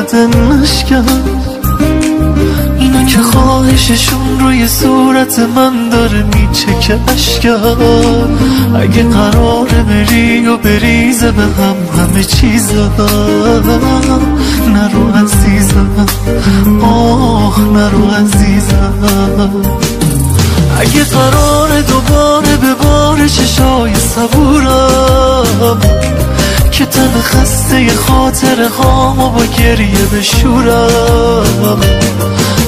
اینقدر نشکن، اینا که خواهششون روی صورت من داره میچکه اشکم. اگه قراره بری و بریزه به هم همه چیزم، نرو عزیزم، آه نرو عزیزم. اگه قراره دوباره به بار چشای صبورم که تن خسته خاطر هامو با گریه بشورم،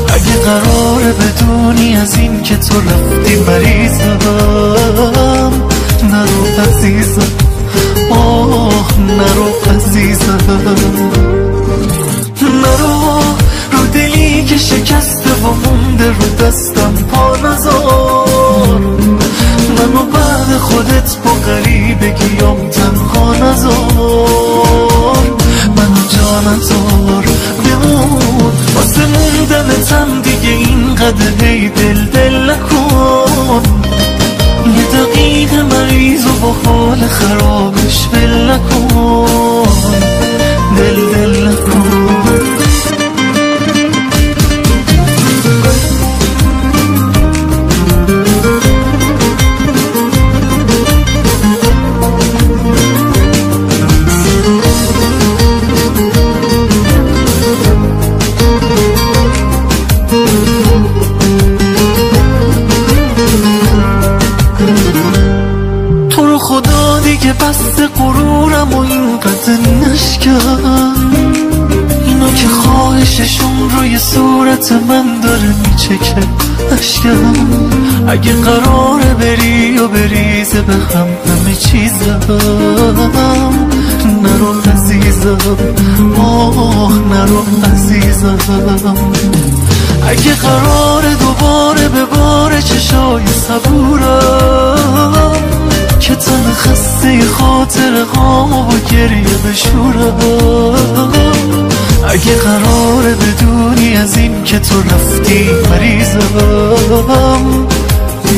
اگه قراره بدونی از این که تو رفتی مریضم، نرو عزیزم، آه نرو عزیزم. نرو رو دلی که شکسته و مونده رو دستم پا نذار، منو بعد خودت با غریبگیام تنها نذار، منو جا نذار بمون واسه موندنتم دیگه اینقدر هی دل نکن. یه دقیقه مریض و با حال خرابش ول نکن، دل نکن. خدا دیگه بست غرورم و اینقدر نشکن، اینا که خواهششون روی صورت من داره میچکه اشکم. اگه قراره بری و بریزه به هم همه چیزم، نرو عزیزم، آه نرو عزیزم. اگه قراره دوباره به بار چشای صبورم که تن خسته خاطر هامو با گریه بشورم، اگه قراره بدونی از این که تو رفتی مریضم،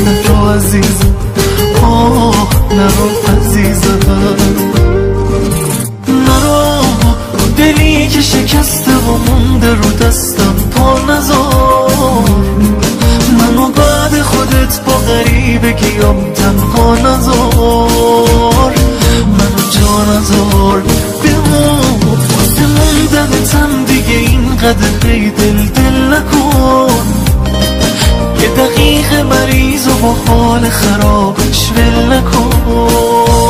نرو عزیزم، آه نرو عزیزم. نرو دلی که شکسته و مونده رو دستم پا نذار، منو بعد خودت با غریبگیام تنها نذار، منو جا نذار بمون واسه موندنتم دیگه اینقدر هی دل نکن. یه دقیقه مریض و با حال خرابش ول نکن.